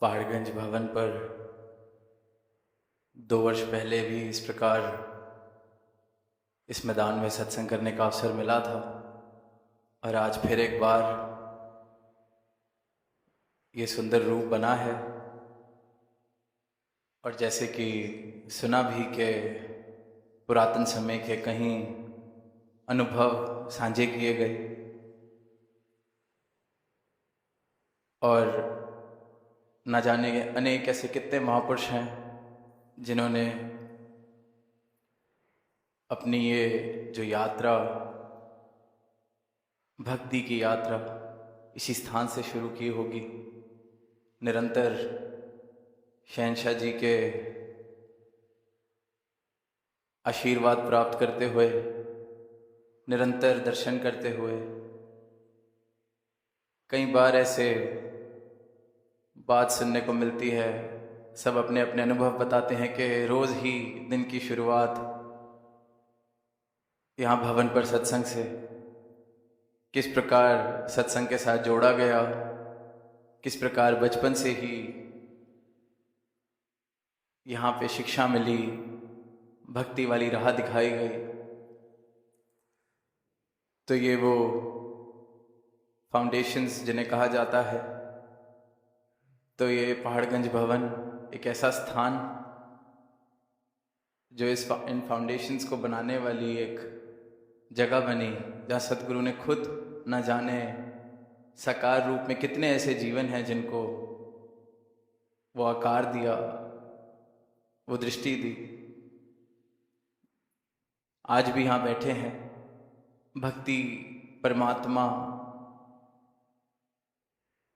पहाड़गंज भवन पर 2 वर्ष पहले भी इस प्रकार इस मैदान में सत्संग करने का अवसर मिला था और आज फिर एक बार ये सुंदर रूप बना है। और जैसे कि सुना भी कि पुरातन समय के कहीं अनुभव साझे किए गए और न जाने अनेक ऐसे कितने महापुरुष हैं जिन्होंने अपनी ये जो यात्रा, भक्ति की यात्रा इसी स्थान से शुरू की होगी। निरंतर शहंशाह जी के आशीर्वाद प्राप्त करते हुए, निरंतर दर्शन करते हुए, कई बार ऐसे बात सुनने को मिलती है, सब अपने अपने अनुभव बताते हैं कि रोज़ ही दिन की शुरुआत यहाँ भवन पर सत्संग से किस प्रकार सत्संग के साथ जोड़ा गया, किस प्रकार बचपन से ही यहाँ पे शिक्षा मिली, भक्ति वाली राह दिखाई गई। तो ये वो फाउंडेशंस जिन्हें कहा जाता है, तो ये पहाड़गंज भवन एक ऐसा स्थान जो इन फाउंडेशंस को बनाने वाली एक जगह बनी, जहाँ सतगुरु ने खुद न जाने साकार रूप में कितने ऐसे जीवन हैं जिनको वो आकार दिया, वो दृष्टि दी। आज भी यहाँ बैठे हैं, भक्ति, परमात्मा,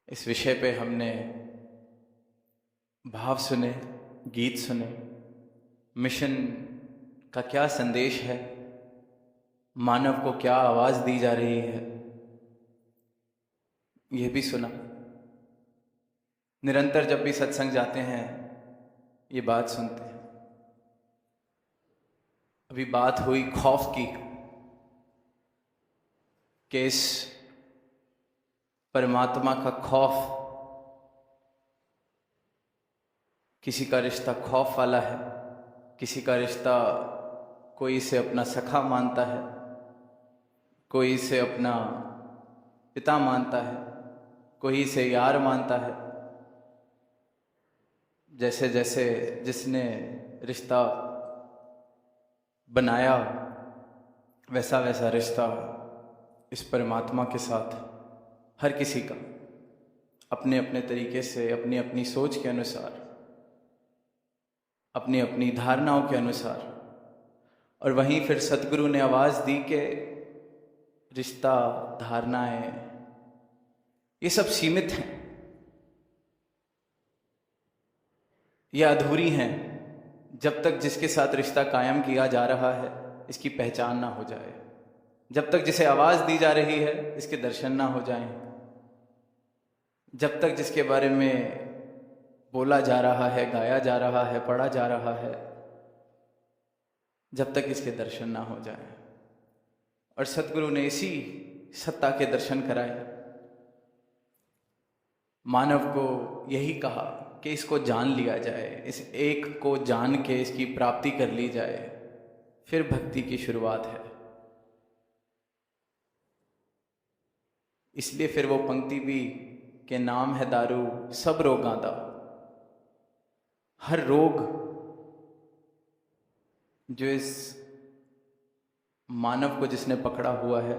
इस विषय पे हमने भाव सुने, गीत सुने, मिशन का क्या संदेश है, मानव को क्या आवाज दी जा रही है, यह भी सुना। निरंतर जब भी सत्संग जाते हैं ये बात सुनते हैं। अभी बात हुई खौफ की कि इस परमात्मा का खौफ, किसी का रिश्ता खौफ वाला है, किसी का रिश्ता कोई इसे अपना सखा मानता है, कोई इसे अपना पिता मानता है, कोई इसे यार मानता है। जैसे जैसे जिसने रिश्ता बनाया वैसा वैसा रिश्ता इस परमात्मा के साथ हर किसी का अपने अपने तरीके से, अपनी अपनी सोच के अनुसार, अपनी अपनी धारणाओं के अनुसार। और वहीं फिर सतगुरु ने आवाज दी कि रिश्ता, धारणाएं ये सब सीमित हैं, ये अधूरी हैं, जब तक जिसके साथ रिश्ता कायम किया जा रहा है इसकी पहचान ना हो जाए, जब तक जिसे आवाज दी जा रही है इसके दर्शन ना हो जाएं, जब तक जिसके बारे में बोला जा रहा है, गाया जा रहा है, पढ़ा जा रहा है, जब तक इसके दर्शन ना हो जाए। और सतगुरु ने इसी सत्ता के दर्शन कराए। मानव को यही कहा कि इसको जान लिया जाए, इस एक को जान के इसकी प्राप्ति कर ली जाए, फिर भक्ति की शुरुआत है। इसलिए फिर वो पंक्ति भी के नाम है दारू सब रोगां दा। हर रोग जो इस मानव को जिसने पकड़ा हुआ है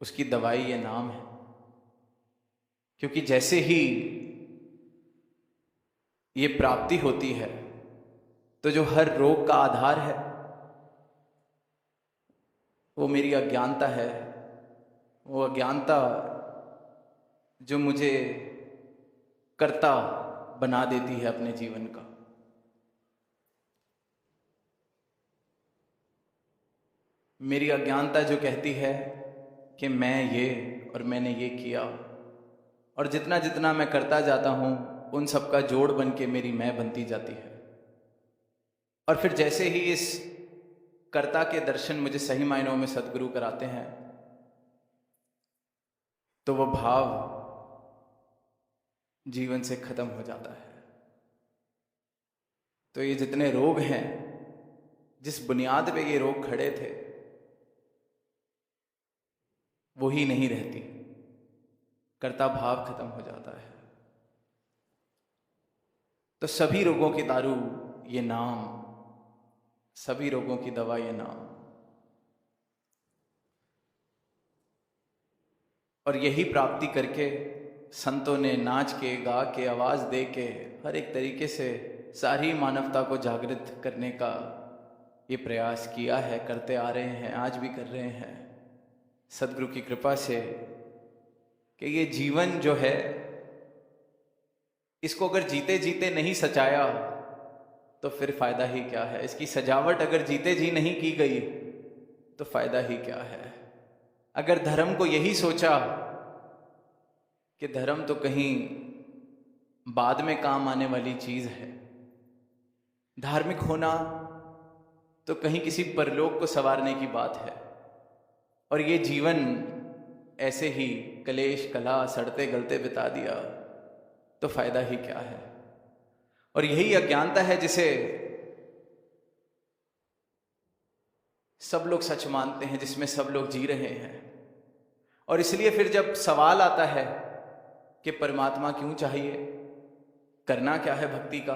उसकी दवाई ये नाम है। क्योंकि जैसे ही ये प्राप्ति होती है तो जो हर रोग का आधार है वो मेरी अज्ञानता है, वो अज्ञानता जो मुझे कर्ता बना देती है अपने जीवन का। मेरी अज्ञानता जो कहती है कि मैं ये और मैंने ये किया, और जितना जितना मैं करता जाता हूं उन सब का जोड़ बन के मेरी मैं बनती जाती है। और फिर जैसे ही इस कर्ता के दर्शन मुझे सही मायनों में सतगुरु कराते हैं तो वो भाव जीवन से खत्म हो जाता है। तो ये जितने रोग हैं, जिस बुनियाद पे ये रोग खड़े थे, वो ही नहीं रहती, कर्ता भाव खत्म हो जाता है। तो सभी रोगों की दारू ये नाम, सभी रोगों की दवा ये नाम। और यही प्राप्ति करके संतों ने नाच के, गा के, आवाज दे के, हर एक तरीके से सारी मानवता को जागृत करने का ये प्रयास किया है, करते आ रहे हैं, आज भी कर रहे हैं सदगुरु की कृपा से। कि ये जीवन जो है, इसको अगर जीते जीते नहीं सजाया तो फिर फायदा ही क्या है। इसकी सजावट अगर जीते जी नहीं की गई तो फायदा ही क्या है। अगर धर्म को यही सोचा कि धर्म तो कहीं बाद में काम आने वाली चीज है, धार्मिक होना तो कहीं किसी परलोक को संवारने की बात है, और ये जीवन ऐसे ही कलेश कला सड़ते गलते बिता दिया तो फायदा ही क्या है। और यही अज्ञानता है जिसे सब लोग सच मानते हैं, जिसमें सब लोग जी रहे हैं। और इसलिए फिर जब सवाल आता है कि परमात्मा क्यों चाहिए, करना क्या है भक्ति का,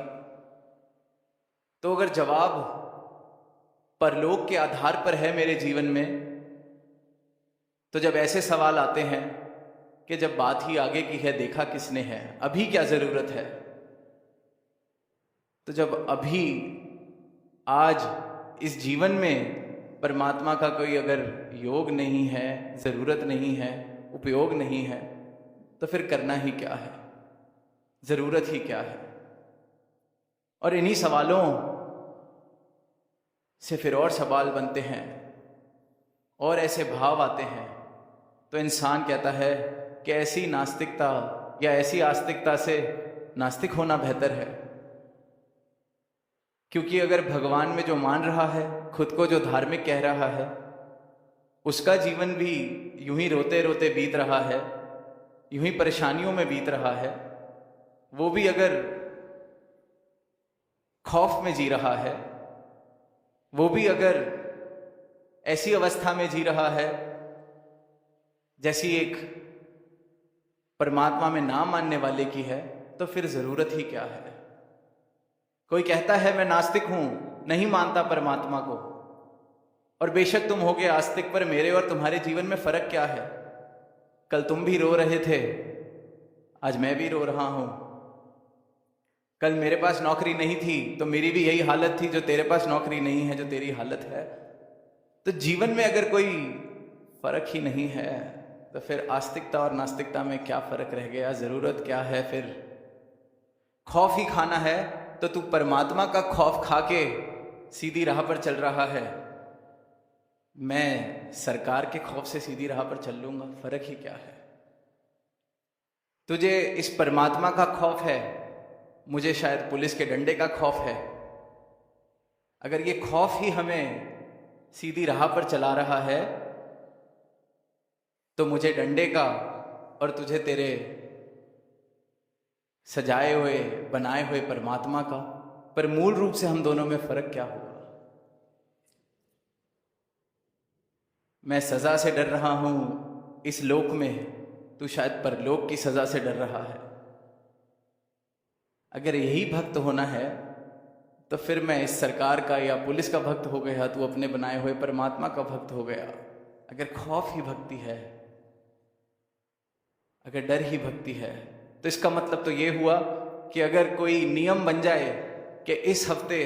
तो अगर जवाब परलोक के आधार पर है मेरे जीवन में, तो जब ऐसे सवाल आते हैं कि जब बात ही आगे की है, देखा किसने है, अभी क्या जरूरत है, तो जब अभी आज इस जीवन में परमात्मा का कोई अगर योग नहीं है, जरूरत नहीं है, उपयोग नहीं है, तो फिर करना ही क्या है, जरूरत ही क्या है। और इन्हीं सवालों से फिर और सवाल बनते हैं और ऐसे भाव आते हैं, तो इंसान कहता है कि ऐसी नास्तिकता या ऐसी आस्तिकता से नास्तिक होना बेहतर है। क्योंकि अगर भगवान में जो मान रहा है, खुद को जो धार्मिक कह रहा है, उसका जीवन भी यूं ही रोते रोते बीत रहा है, यूं ही परेशानियों में बीत रहा है, वो भी अगर खौफ में जी रहा है, वो भी अगर ऐसी अवस्था में जी रहा है जैसी एक परमात्मा में ना मानने वाले की है, तो फिर जरूरत ही क्या है। कोई कहता है मैं नास्तिक हूं, नहीं मानता परमात्मा को, और बेशक तुम होगे आस्तिक, पर मेरे और तुम्हारे जीवन में फर्क क्या है। कल तुम भी रो रहे थे, आज मैं भी रो रहा हूं। कल मेरे पास नौकरी नहीं थी तो मेरी भी यही हालत थी जो तेरे पास नौकरी नहीं है, जो तेरी हालत है। तो जीवन में अगर कोई फर्क ही नहीं है तो फिर आस्तिकता और नास्तिकता में क्या फर्क रह गया, जरूरत क्या है। फिर खौफ ही खाना है तो तू परमात्मा का खौफ खा के सीधी राह पर चल रहा है, मैं सरकार के खौफ से सीधी राह पर चल लूंगा, फर्क ही क्या है। तुझे इस परमात्मा का खौफ है, मुझे शायद पुलिस के डंडे का खौफ है। अगर ये खौफ ही हमें सीधी राह पर चला रहा है तो मुझे डंडे का और तुझे तेरे सजाए हुए बनाए हुए परमात्मा का, पर मूल रूप से हम दोनों में फर्क क्या हुआ। मैं सजा से डर रहा हूं इस लोक में, तू शायद परलोक की सजा से डर रहा है। अगर यही भक्त होना है तो फिर मैं इस सरकार का या पुलिस का भक्त हो गया, तू अपने बनाए हुए परमात्मा का भक्त हो गया। अगर खौफ ही भक्ति है, अगर डर ही भक्ति है, तो इसका मतलब तो ये हुआ कि अगर कोई नियम बन जाए कि इस हफ्ते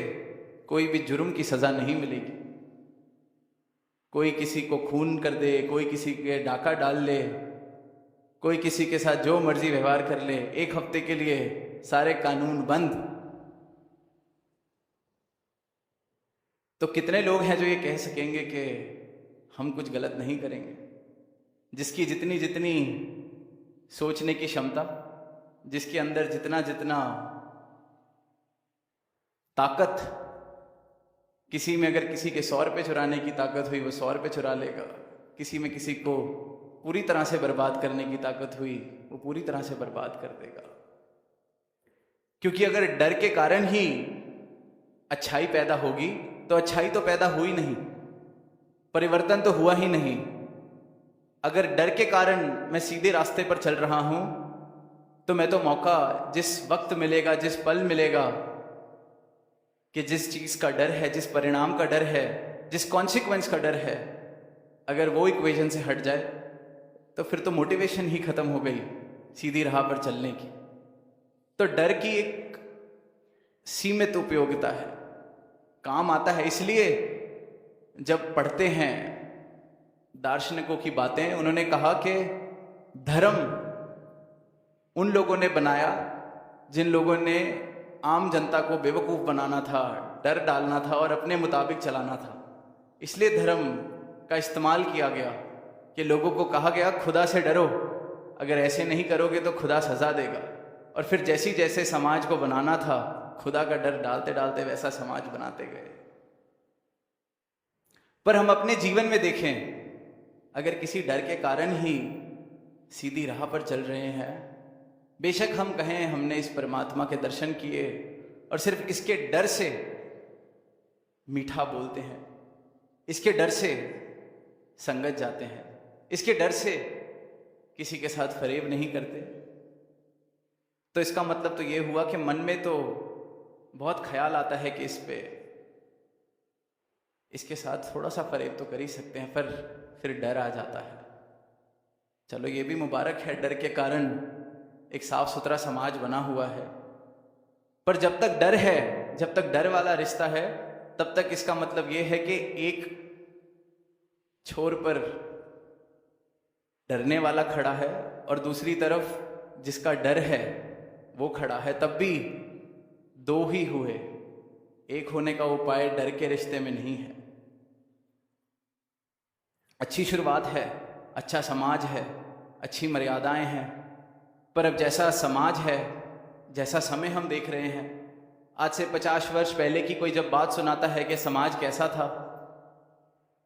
कोई भी जुर्म की सजा नहीं मिलेगी, कोई किसी को खून कर दे, कोई किसी के डाका डाल ले, कोई किसी के साथ जो मर्जी व्यवहार कर ले, एक हफ्ते के लिए सारे कानून बंद, तो कितने लोग हैं जो ये कह सकेंगे कि हम कुछ गलत नहीं करेंगे। जिसकी जितनी जितनी सोचने की क्षमता, जिसके अंदर जितना जितना ताकत, किसी में अगर किसी के 100 रुपये चुराने की ताकत हुई वो 100 रुपये चुरा लेगा, किसी में किसी को पूरी तरह से बर्बाद करने की ताकत हुई वो पूरी तरह से बर्बाद कर देगा। क्योंकि अगर डर के कारण ही अच्छाई पैदा होगी तो अच्छाई तो पैदा हुई नहीं, परिवर्तन तो हुआ ही नहीं। अगर डर के कारण मैं सीधे रास्ते पर चल रहा हूं तो मैं तो मौका जिस वक्त मिलेगा, जिस पल मिलेगा, कि जिस चीज का डर है, जिस परिणाम का डर है, जिस कॉन्सिक्वेंस का डर है, अगर वो इक्वेशन से हट जाए तो फिर तो मोटिवेशन ही खत्म हो गई सीधी राह पर चलने की। तो डर की एक सीमित उपयोगिता है, काम आता है। इसलिए जब पढ़ते हैं दार्शनिकों की बातें, उन्होंने कहा कि धर्म उन लोगों ने बनाया जिन लोगों ने आम जनता को बेवकूफ बनाना था, डर डालना था और अपने मुताबिक चलाना था। इसलिए धर्म का इस्तेमाल किया गया कि लोगों को कहा गया खुदा से डरो, अगर ऐसे नहीं करोगे तो खुदा सजा देगा। और फिर जैसे जैसे समाज को बनाना था, खुदा का डर डालते डालते वैसा समाज बनाते गए। पर हम अपने जीवन में देखें, अगर किसी डर के कारण ही सीधी राह पर चल रहे हैं, बेशक हम कहें हमने इस परमात्मा के दर्शन किए और सिर्फ इसके डर से मीठा बोलते हैं, इसके डर से संगत जाते हैं, इसके डर से किसी के साथ फरेब नहीं करते, तो इसका मतलब तो ये हुआ कि मन में तो बहुत ख्याल आता है कि इसके साथ थोड़ा सा फरेब तो कर ही सकते हैं, पर फिर डर आ जाता है। चलो ये भी मुबारक है, डर के कारण एक साफ सुथरा समाज बना हुआ है। पर जब तक डर है, जब तक डर वाला रिश्ता है, तब तक इसका मतलब यह है कि एक छोर पर डरने वाला खड़ा है और दूसरी तरफ जिसका डर है वो खड़ा है। तब भी दो ही हुए, एक होने का उपाय डर के रिश्ते में नहीं है। अच्छी शुरुआत है, अच्छा समाज है, अच्छी मर्यादाएं हैं, पर अब जैसा समाज है, जैसा समय हम देख रहे हैं, आज से 50 वर्ष पहले की कोई जब बात सुनाता है कि समाज कैसा था,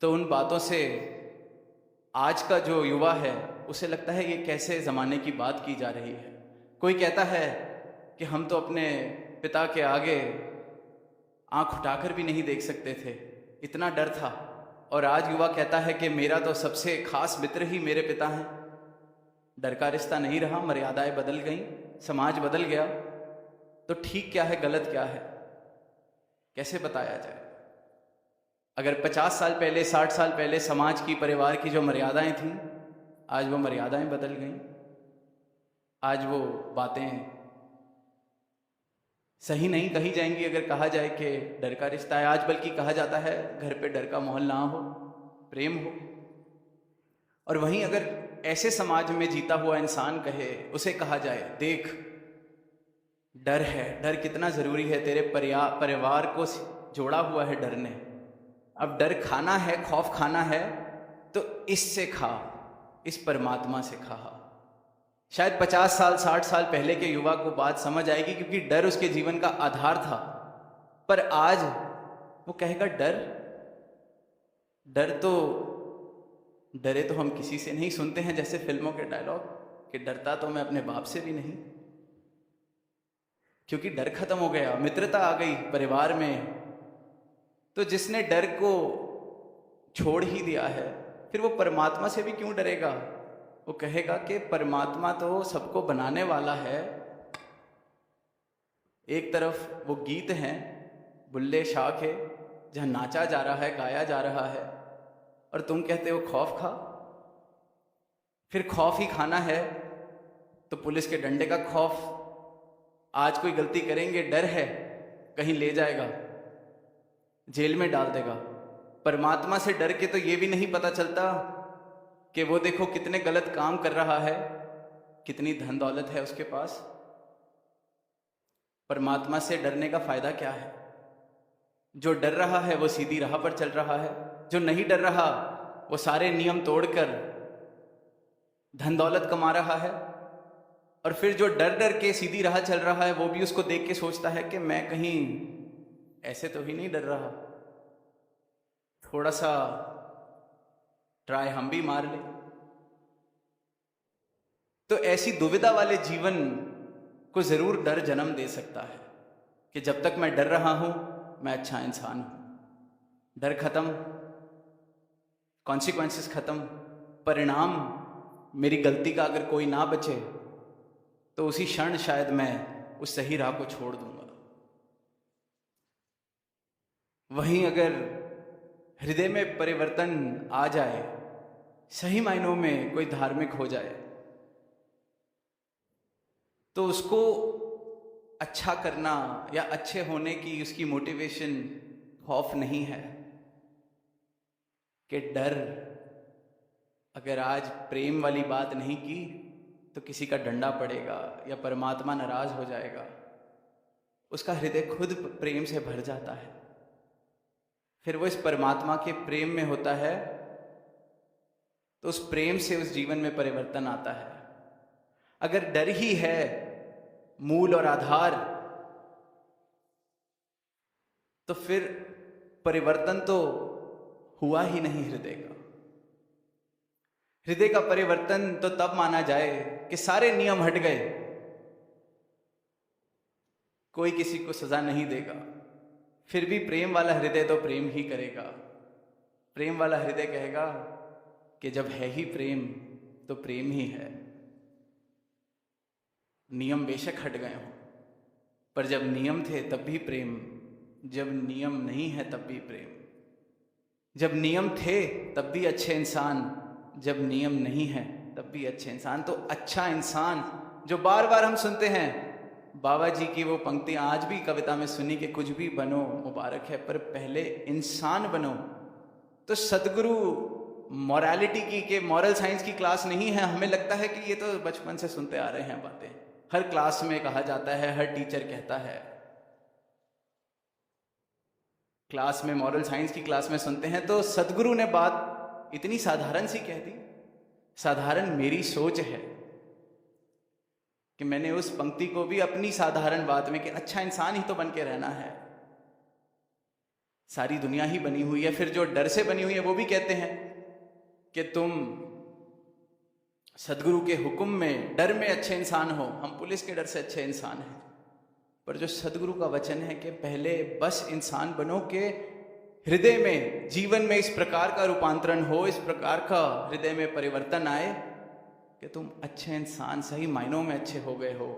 तो उन बातों से आज का जो युवा है उसे लगता है ये कैसे ज़माने की बात की जा रही है। कोई कहता है कि हम तो अपने पिता के आगे आंख उठाकर भी नहीं देख सकते थे, इतना डर था। और आज युवा कहता है कि मेरा तो सबसे खास मित्र ही मेरे पिता हैं। डर का रिश्ता नहीं रहा, मर्यादाएं बदल गईं, समाज बदल गया। तो ठीक क्या है, गलत क्या है, कैसे बताया जाए? अगर 50 साल पहले, 60 साल पहले समाज की, परिवार की जो मर्यादाएं थीं, आज वो मर्यादाएं बदल गईं। आज वो बातें सही नहीं कही जाएंगी अगर कहा जाए कि डर का रिश्ता है। आज बल्कि कहा जाता है घर पे डर का माहौल ना हो, प्रेम हो। और वहीं अगर ऐसे समाज में जीता हुआ इंसान कहे, उसे कहा जाए देख डर है, डर कितना जरूरी है, तेरे परिवार को जोड़ा हुआ है डर ने। अब डर खाना है, खौफ खाना है, तो इससे खा, इस परमात्मा से खा। शायद 50 साल, 60 साल पहले के युवा को बात समझ आएगी क्योंकि डर उसके जीवन का आधार था। पर आज वो कहेगा डर तो डरे तो हम किसी से नहीं, सुनते हैं जैसे फिल्मों के डायलॉग कि डरता तो मैं अपने बाप से भी नहीं, क्योंकि डर खत्म हो गया, मित्रता आ गई परिवार में। तो जिसने डर को छोड़ ही दिया है, फिर वो परमात्मा से भी क्यों डरेगा? वो कहेगा कि परमात्मा तो सबको बनाने वाला है। एक तरफ वो गीत हैं, बुल्ले शाह के, जहाँ नाचा जा रहा है, गाया जा रहा है, और तुम कहते हो खौफ खा। फिर खौफ ही खाना है तो पुलिस के डंडे का खौफ। आज कोई गलती करेंगे, डर है कहीं ले जाएगा, जेल में डाल देगा। परमात्मा से डर के तो ये भी नहीं पता चलता कि वो देखो कितने गलत काम कर रहा है, कितनी धन दौलत है उसके पास। परमात्मा से डरने का फायदा क्या है? जो डर रहा है वो सीधी राह पर चल रहा है, जो नहीं डर रहा वो सारे नियम तोड़कर धन दौलत कमा रहा है। और फिर जो डर डर के सीधी राह चल रहा है वो भी उसको देख के सोचता है कि मैं कहीं ऐसे तो ही नहीं डर रहा, थोड़ा सा ट्राई हम भी मार ले। तो ऐसी दुविधा वाले जीवन को ज़रूर डर जन्म दे सकता है कि जब तक मैं डर रहा हूं मैं अच्छा इंसान हूं। डर खत्म, कॉन्सिक्वेंसेस खत्म, परिणाम मेरी गलती का अगर कोई ना बचे तो उसी क्षण शायद मैं उस सही राह को छोड़ दूंगा। वहीं अगर हृदय में परिवर्तन आ जाए, सही मायनों में कोई धार्मिक हो जाए, तो उसको अच्छा करना या अच्छे होने की उसकी मोटिवेशन खौफ नहीं है कि डर, अगर आज प्रेम वाली बात नहीं की तो किसी का डंडा पड़ेगा या परमात्मा नाराज हो जाएगा। उसका हृदय खुद प्रेम से भर जाता है, फिर वो इस परमात्मा के प्रेम में होता है, तो उस प्रेम से उस जीवन में परिवर्तन आता है। अगर डर ही है मूल और आधार, तो फिर परिवर्तन तो हुआ ही नहीं हृदय का। हृदय का परिवर्तन तो तब माना जाए कि सारे नियम हट गए, कोई किसी को सजा नहीं देगा, फिर भी प्रेम वाला हृदय तो प्रेम ही करेगा। प्रेम वाला हृदय कहेगा कि जब है ही प्रेम तो प्रेम ही है। नियम बेशक हट गए हों, पर जब नियम थे तब भी प्रेम, जब नियम नहीं है तब भी प्रेम। जब नियम थे तब भी अच्छे इंसान, जब नियम नहीं है तब भी अच्छे इंसान। तो अच्छा इंसान जो बार बार हम सुनते हैं, बाबा जी की वो पंक्तियां आज भी कविता में सुनी कि कुछ भी बनो मुबारक है पर पहले इंसान बनो। तो सदगुरु मॉरलिटी की के मॉरल साइंस की क्लास नहीं है। हमें लगता है कि ये तो बचपन से सुनते आ रहे हैं बातें, हर क्लास में कहा जाता है, हर टीचर कहता है। क्लास में मॉरल साइंस की क्लास में सुनते हैं, तो सदगुरु ने बात इतनी साधारण सी कह दी। साधारण मेरी सोच है कि मैंने उस पंक्ति को भी अपनी साधारण बात में कि अच्छा इंसान ही तो बन के रहना है, सारी दुनिया ही बनी हुई है। फिर जो डर से बनी हुई है वो भी कहते हैं कि तुम सदगुरु के हुक्म में डर में अच्छे इंसान हो। हम पुलिस के डर से अच्छे इंसान हैं, पर जो सदगुरु का वचन है कि पहले बस इंसान बनो के हृदय में, जीवन में इस प्रकार का रूपांतरण हो, इस प्रकार का हृदय में परिवर्तन आए कि तुम अच्छे इंसान, सही मायनों में अच्छे हो गए हो।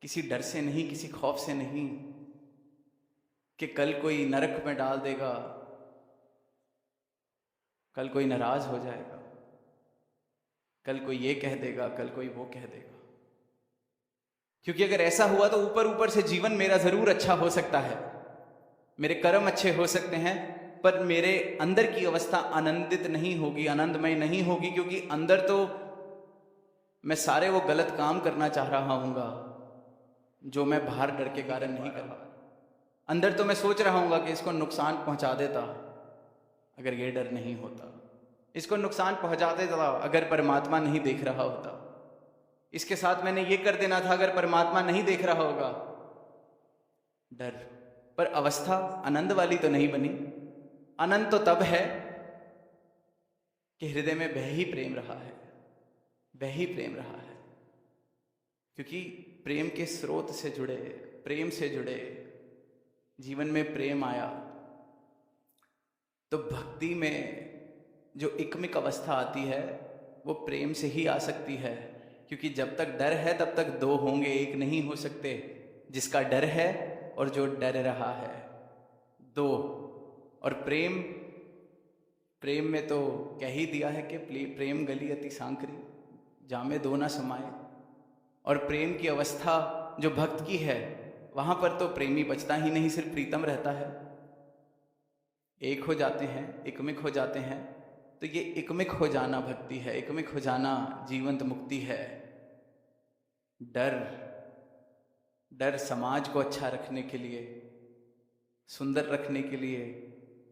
किसी डर से नहीं, किसी खौफ से नहीं कि कल कोई नरक में डाल देगा, कल कोई नाराज हो जाएगा, कल कोई ये कह देगा, कल कोई वो कह देगा। क्योंकि अगर ऐसा हुआ तो ऊपर ऊपर से जीवन मेरा जरूर अच्छा हो सकता है, मेरे कर्म अच्छे हो सकते हैं, पर मेरे अंदर की अवस्था आनंदित नहीं होगी, आनंदमय नहीं होगी। क्योंकि अंदर तो मैं सारे वो गलत काम करना चाह रहा हूँगा जो मैं बाहर डर के कारण नहीं कर रहा। अंदर तो मैं सोच रहा हूँगा कि इसको नुकसान पहुँचा देता अगर ये डर नहीं होता, इसको नुकसान पहुँचा देता अगर परमात्मा नहीं देख रहा होता, इसके साथ मैंने ये कर देना था अगर परमात्मा नहीं देख रहा होगा। डर, पर अवस्था आनंद वाली तो नहीं बनी। आनंद तो तब है कि हृदय में वह ही प्रेम रहा है, वह ही प्रेम रहा है। क्योंकि प्रेम के स्रोत से जुड़े, प्रेम से जुड़े, जीवन में प्रेम आया तो भक्ति में जो इकमिक अवस्था आती है वो प्रेम से ही आ सकती है। क्योंकि जब तक डर है तब तक दो होंगे, एक नहीं हो सकते। जिसका डर है और जो डर रहा है, दो। और प्रेम, प्रेम में तो कह ही दिया है कि प्रेम गली अति सांकरी, जामे दो ना समाये। और प्रेम की अवस्था जो भक्त की है, वहां पर तो प्रेमी बचता ही नहीं, सिर्फ प्रीतम रहता है। एक हो जाते हैं, एकमिक हो जाते हैं। तो ये एकमिक हो जाना भक्ति है, एकमिक हो जाना जीवंत मुक्ति है। डर, डर समाज को अच्छा रखने के लिए, सुंदर रखने के लिए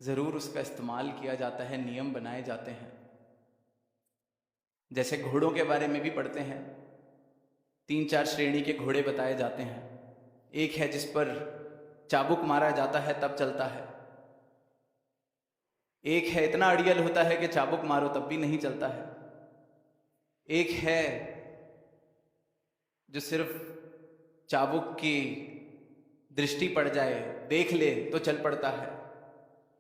जरूर उसका इस्तेमाल किया जाता है, नियम बनाए जाते हैं। जैसे घोड़ों के बारे में भी पढ़ते हैं, 3-4 श्रेणी के घोड़े बताए जाते हैं। एक है जिस पर चाबुक मारा जाता है तब चलता है। एक है इतना अड़ियल होता है कि चाबुक मारो तब भी नहीं चलता है। एक है जो सिर्फ चाबुक की दृष्टि पड़ जाए, देख ले तो चल पड़ता है।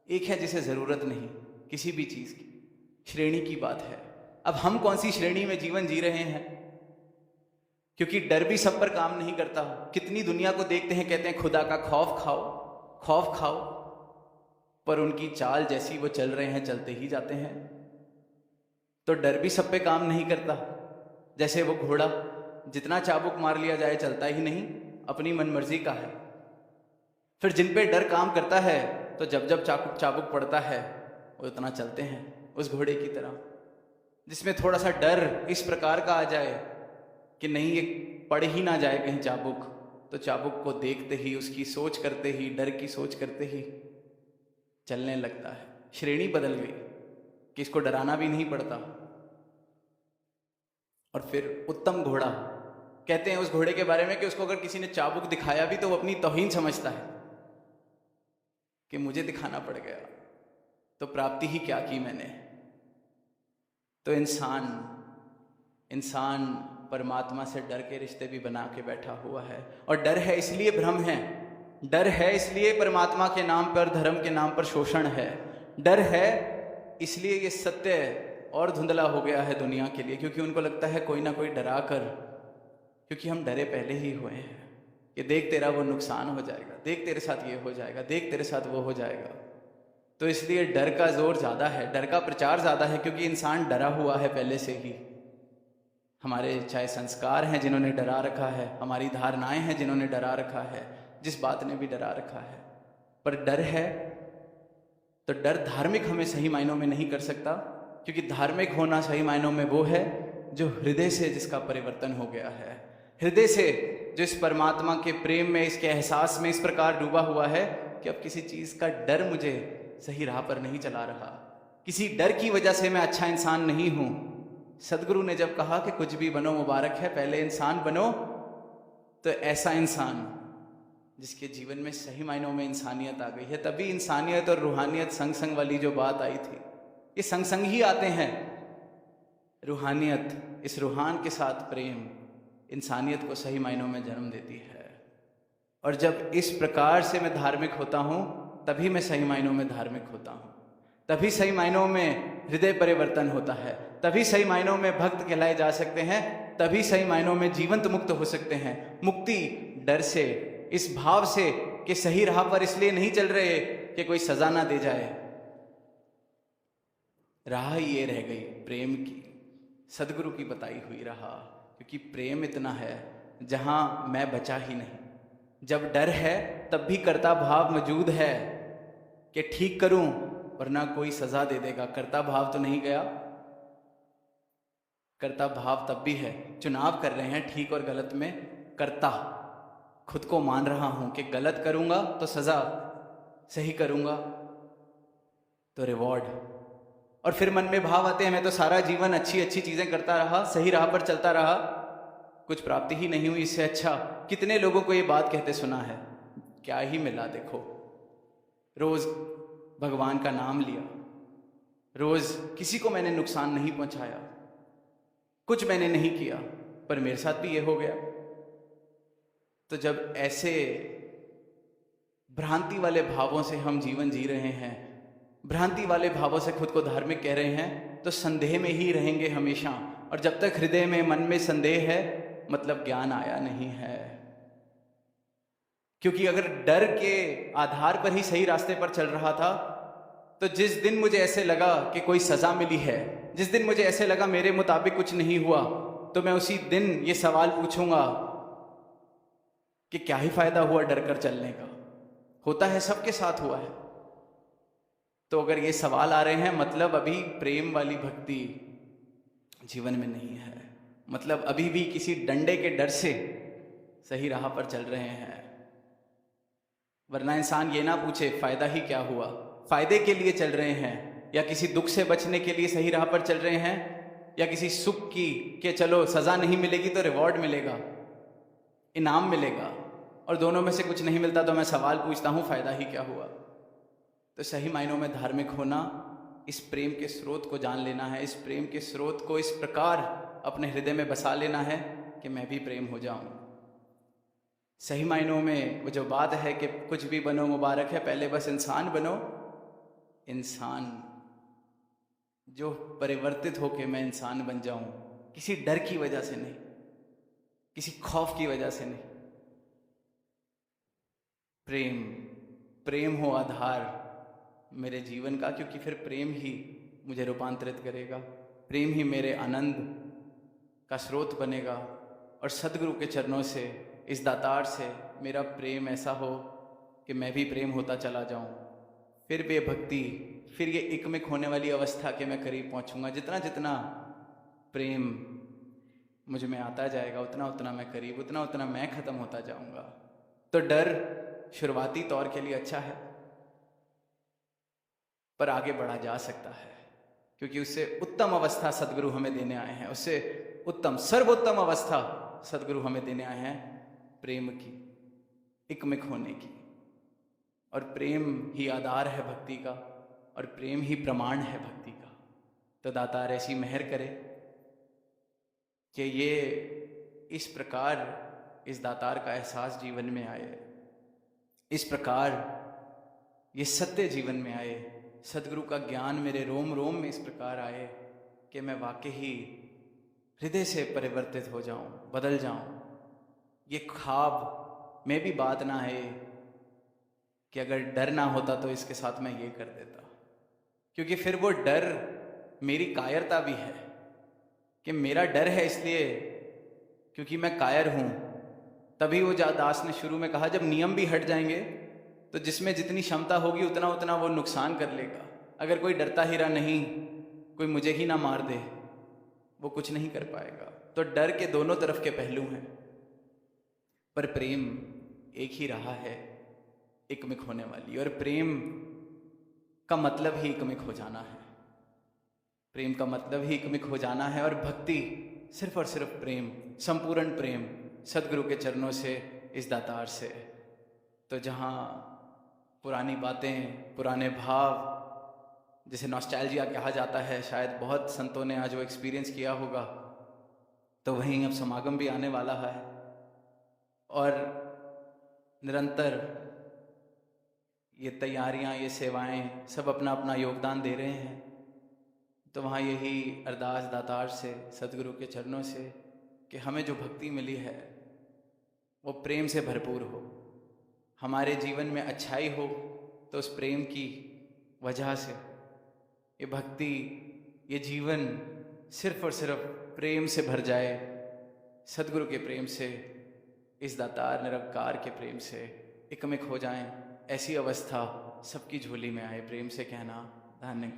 एक है जिसे ज़रूरत नहीं किसी भी चीज़ की, श्रेणी की बात है। अब हम कौन सी श्रेणी में जीवन जी रहे हैं, क्योंकि डर भी सब पर काम नहीं करता। कितनी दुनिया को देखते हैं, कहते हैं खुदा का खौफ खाओ, खौफ खाओ, पर उनकी चाल जैसी वो चल रहे हैं चलते ही जाते हैं। तो डर भी सब पे काम नहीं करता। जैसे वो घोड़ा, जितना चाबुक मार लिया जाए चलता ही नहीं, अपनी मनमर्जी का है। फिर जिन पे डर काम करता है, तो जब जब चाबुक पड़ता है वो उतना चलते हैं, उस घोड़े की तरह। जिसमें थोड़ा सा डर इस प्रकार का आ जाए कि नहीं ये पड़ ही ना जाए कहीं चाबुक, तो चाबुक को देखते ही, उसकी सोच करते ही, डर की सोच करते ही चलने लगता है। श्रेणी बदल गई कि इसको डराना भी नहीं पड़ता। और फिर उत्तम घोड़ा, कहते हैं उस घोड़े के बारे में कि उसको अगर किसी ने चाबुक दिखाया भी तो वो अपनी तौहीन समझता है कि मुझे दिखाना पड़ गया, तो प्राप्ति ही क्या की मैंने। तो इंसान परमात्मा से डर के रिश्ते भी बना के बैठा हुआ है। और डर है इसलिए भ्रम है, डर है इसलिए परमात्मा के नाम पर, धर्म के नाम पर शोषण है। डर है इसलिए ये सत्य और धुंधला हो गया है दुनिया के लिए, क्योंकि उनको लगता है कोई ना कोई डरा कर, क्योंकि हम डरे पहले ही हुए हैं कि देख तेरा वो नुकसान हो जाएगा, देख तेरे साथ ये हो जाएगा, देख तेरे साथ वो हो जाएगा। तो इसलिए डर का जोर ज़्यादा है, डर का प्रचार ज़्यादा है, क्योंकि इंसान डरा हुआ है पहले से ही। हमारे चाहे संस्कार हैं जिन्होंने डरा रखा है, हमारी धारणाएं हैं जिन्होंने डरा रखा है, जिस बात ने भी डरा रखा है। पर डर है तो डर धार्मिक हमें सही मायनों में नहीं कर सकता, क्योंकि धार्मिक होना सही मायनों में वो है जो हृदय से जिसका परिवर्तन हो गया है, हृदय से जो इस परमात्मा के प्रेम में, इसके एहसास में इस प्रकार डूबा हुआ है कि अब किसी चीज़ का डर मुझे सही राह पर नहीं चला रहा, किसी डर की वजह से मैं अच्छा इंसान नहीं हूँ। सदगुरु ने जब कहा कि कुछ भी बनो मुबारक है, पहले इंसान बनो, तो ऐसा इंसान जिसके जीवन में सही मायनों में इंसानियत आ गई है। तभी इंसानियत और रूहानियत संग संग वाली जो बात आई थी, ये संग संग ही आते हैं। रूहानियत, इस रूहान के साथ प्रेम इंसानियत को सही मायनों में जन्म देती है। और जब इस प्रकार से मैं धार्मिक होता हूँ, तभी मैं सही मायनों में धार्मिक होता हूँ, तभी सही मायनों में हृदय परिवर्तन होता है, तभी सही मायनों में भक्त कहलाए जा सकते हैं, तभी सही मायनों में जीवंत मुक्त हो सकते हैं। मुक्ति डर से, इस भाव से कि सही राह पर इसलिए नहीं चल रहे कि कोई सजा ना दे जाए, राह ये रह गई प्रेम की, सदगुरु की बताई हुई राह। क्योंकि प्रेम इतना है जहां मैं बचा ही नहीं। जब डर है तब भी कर्ता भाव मौजूद है कि ठीक करूं वरना कोई सजा दे देगा। कर्ता भाव तो नहीं गया, कर्ता भाव तब भी है। चुनाव कर रहे हैं ठीक और गलत में, कर्ता खुद को मान रहा हूं कि गलत करूंगा तो सजा, सही करूंगा तो रिवॉर्ड। और फिर मन में भाव आते हैं मैं तो सारा जीवन अच्छी अच्छी चीजें करता रहा, सही राह पर चलता रहा, कुछ प्राप्ति ही नहीं हुई, इससे अच्छा। कितने लोगों को ये बात कहते सुना है, क्या ही मिला देखो, रोज भगवान का नाम लिया, रोज किसी को मैंने नुकसान नहीं पहुंचाया, कुछ मैंने नहीं किया, पर मेरे साथ भी ये हो गया। तो जब ऐसे भ्रांति वाले भावों से हम जीवन जी रहे हैं, भ्रांति वाले भावों से खुद को धार्मिक कह रहे हैं, तो संदेह में ही रहेंगे हमेशा। और जब तक हृदय में, मन में संदेह है, मतलब ज्ञान आया नहीं है। क्योंकि अगर डर के आधार पर ही सही रास्ते पर चल रहा था, तो जिस दिन मुझे ऐसे लगा कि कोई सजा मिली है, जिस दिन मुझे ऐसे लगा मेरे मुताबिक कुछ नहीं हुआ, तो मैं उसी दिन ये सवाल पूछूंगा कि क्या ही फायदा हुआ डर कर चलने का। होता है, सबके साथ हुआ है। तो अगर ये सवाल आ रहे हैं, मतलब अभी प्रेम वाली भक्ति जीवन में नहीं है, मतलब अभी भी किसी डंडे के डर से सही राह पर चल रहे हैं। वरना इंसान ये ना पूछे फायदा ही क्या हुआ, फायदे के लिए चल रहे हैं, या किसी दुख से बचने के लिए सही राह पर चल रहे हैं, या किसी सुख की कि चलो सजा नहीं मिलेगी तो रिवॉर्ड मिलेगा, इनाम मिलेगा, और दोनों में से कुछ नहीं मिलता तो मैं सवाल पूछता हूं फायदा ही क्या हुआ। तो सही मायनों में धार्मिक होना, इस प्रेम के स्रोत को जान लेना है, इस प्रेम के स्रोत को इस प्रकार अपने हृदय में बसा लेना है कि मैं भी प्रेम हो जाऊं। सही मायनों में वो जो बात है कि कुछ भी बनो मुबारक है, पहले बस इंसान बनो। इंसान जो परिवर्तित होके मैं इंसान बन जाऊं, किसी डर की वजह से नहीं, किसी खौफ की वजह से नहीं। प्रेम, प्रेम हो आधार मेरे जीवन का, क्योंकि फिर प्रेम ही मुझे रूपांतरित करेगा, प्रेम ही मेरे आनंद का स्रोत बनेगा। और सदगुरु के चरणों से, इस दातार से मेरा प्रेम ऐसा हो कि मैं भी प्रेम होता चला जाऊं। फिर ये भक्ति, फिर ये एकमिक होने वाली अवस्था के मैं करीब पहुंचूंगा। जितना जितना प्रेम मुझ में आता जाएगा, उतना उतना मैं करीब, उतना उतना मैं खत्म होता जाऊंगा। तो डर शुरुआती तौर के लिए अच्छा है, पर आगे बढ़ा जा सकता है, क्योंकि उससे उत्तम अवस्था सदगुरु हमें देने आए हैं। उससे उत्तम, सर्वोत्तम अवस्था सदगुरु हमें देने आए हैं प्रेम की, एकमिक होने की। और प्रेम ही आधार है भक्ति का, और प्रेम ही प्रमाण है भक्ति का। तो दातार ऐसी मेहर करे कि ये इस प्रकार इस दातार का एहसास जीवन में आए, इस प्रकार ये सत्य जीवन में आए, सदगुरु का ज्ञान मेरे रोम रोम में इस प्रकार आए कि मैं वाकई ही हृदय से परिवर्तित हो जाऊं, बदल जाऊं। ये ख्वाब में भी बात ना है कि अगर डर ना होता तो इसके साथ मैं ये कर देता, क्योंकि फिर वो डर मेरी कायरता भी है कि मेरा डर है इसलिए क्योंकि मैं कायर हूं। तभी वो दास ने शुरू में कहा, जब नियम भी हट जाएंगे तो जिसमें जितनी क्षमता होगी उतना उतना वो नुकसान कर लेगा। अगर कोई डरता ही रहा, नहीं कोई मुझे ही ना मार दे, वो कुछ नहीं कर पाएगा। तो डर के दोनों तरफ के पहलू हैं, पर प्रेम एक ही रहा है, एकमिक होने वाली। और प्रेम का मतलब ही एकमिक हो जाना है, प्रेम का मतलब ही एकमिक हो जाना है। और भक्ति सिर्फ और सिर्फ प्रेम, संपूर्ण प्रेम सदगुरु के चरणों से, इस दातार से। तो जहाँ पुरानी बातें, पुराने भाव, जिसे नॉस्टैल्जिया कहा जाता है, शायद बहुत संतों ने आज वो एक्सपीरियंस किया होगा, तो वहीं अब समागम भी आने वाला है। और निरंतर ये तैयारियां, ये सेवाएं सब अपना अपना योगदान दे रहे हैं। तो वहाँ यही अरदास दातार से, सदगुरु के चरणों से, कि हमें जो भक्ति मिली है वो प्रेम से भरपूर हो, हमारे जीवन में अच्छाई हो तो उस प्रेम की वजह से। ये भक्ति, ये जीवन सिर्फ और सिर्फ प्रेम से भर जाए, सदगुरु के प्रेम से, इस दातार निरंकार के प्रेम से एकमिक हो जाएं। ऐसी अवस्था सबकी झोली में आए, प्रेम से कहना धन्य।